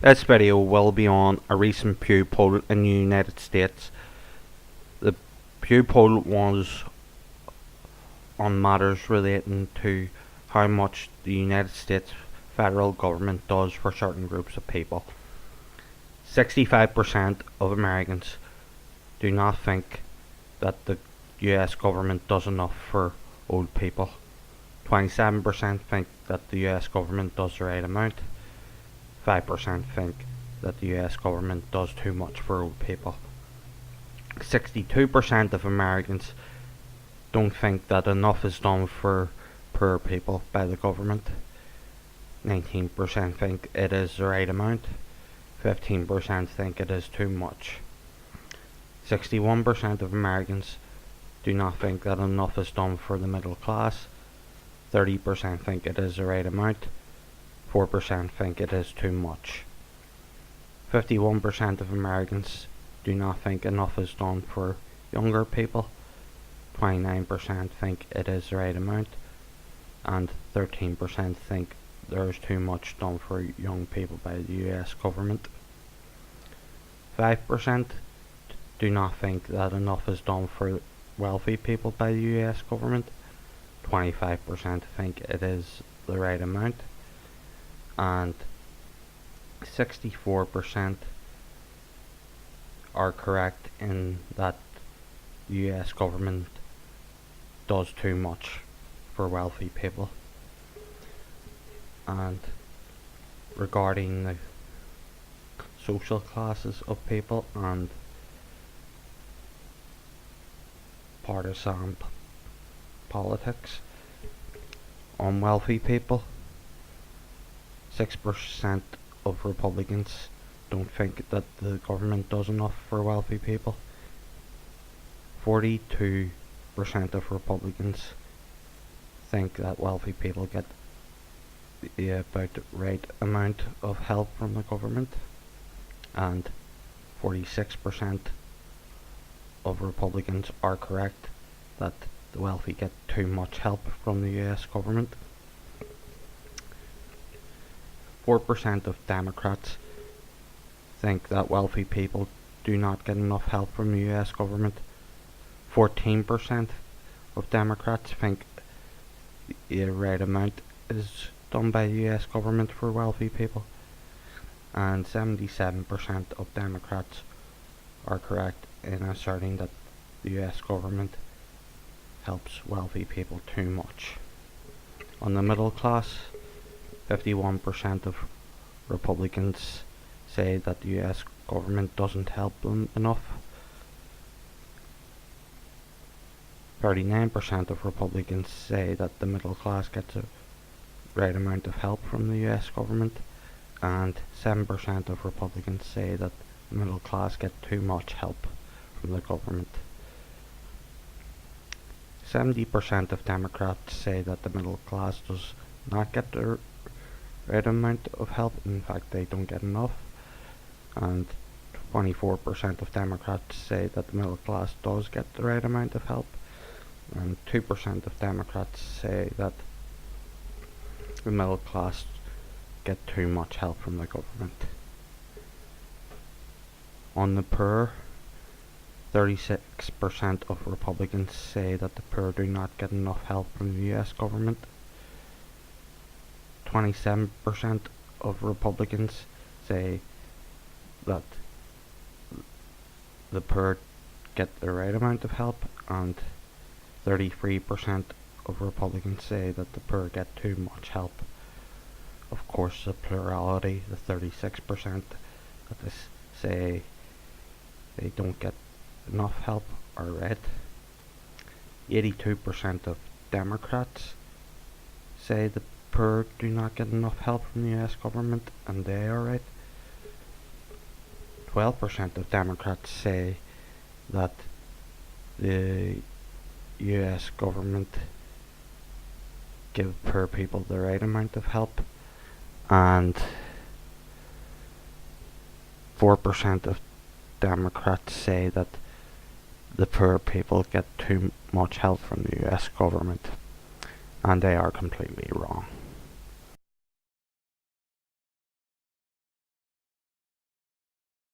This video will be on a recent Pew poll in the United States. The Pew poll was on matters relating to how much the United States federal government does for certain groups of people. 65% of Americans do not think that the US government does enough for old people. 27% think that the US government does the right amount. 5% think that the US government does too much for old people. 62% of Americans don't think that enough is done for poor people by the government. 19% think it is the right amount. 15% think it is too much. 61% of Americans do not think that enough is done for the middle class. 30% think it is the right amount. 4% think it is too much. 51% of Americans do not think enough is done for younger people. 29% think it is the right amount. And 13% think there is too much done for young people by the US government. 5% do not think that enough is done for wealthy people by the US government. 25% think it is the right amount. And 64% are correct in that the US government does too much for wealthy people. And regarding the social classes of people and partisan politics on wealthy people, 6% of Republicans don't think that the government does enough for wealthy people. 42% of Republicans think that wealthy people get the about right amount of help from the government, and 46% of Republicans are correct that the wealthy get too much help from the US government. 4% of Democrats think that wealthy people do not get enough help from the US government. 14% of Democrats think the right amount is done by the US government for wealthy people. And 77% of Democrats are correct in asserting that the US government helps wealthy people too much. On the middle class, 51% of Republicans say that the US government doesn't help them enough. 39% of Republicans say that the middle class gets a right amount of help from the US government, and 7% of Republicans say that the middle class get too much help from the government. 70% of Democrats say that the middle class does not get the right amount of help. In fact, they don't get enough. And 24% of Democrats say that the middle class does get the right amount of help. And 2% of Democrats say that the middle class get too much help from the government. On the poor, 36% of Republicans say that the poor do not get enough help from the US government. 27% of Republicans say that the poor get the right amount of help, and 33% of Republicans say that the poor get too much help. Of course, the plurality, the 36% that say they don't get enough help, are right. 82% of Democrats say the poor do not get enough help from the US government, and they are right. 12% of Democrats say that the US government give poor people the right amount of help, and 4% of Democrats say that the poor people get too much help from the US government, and they are completely wrong.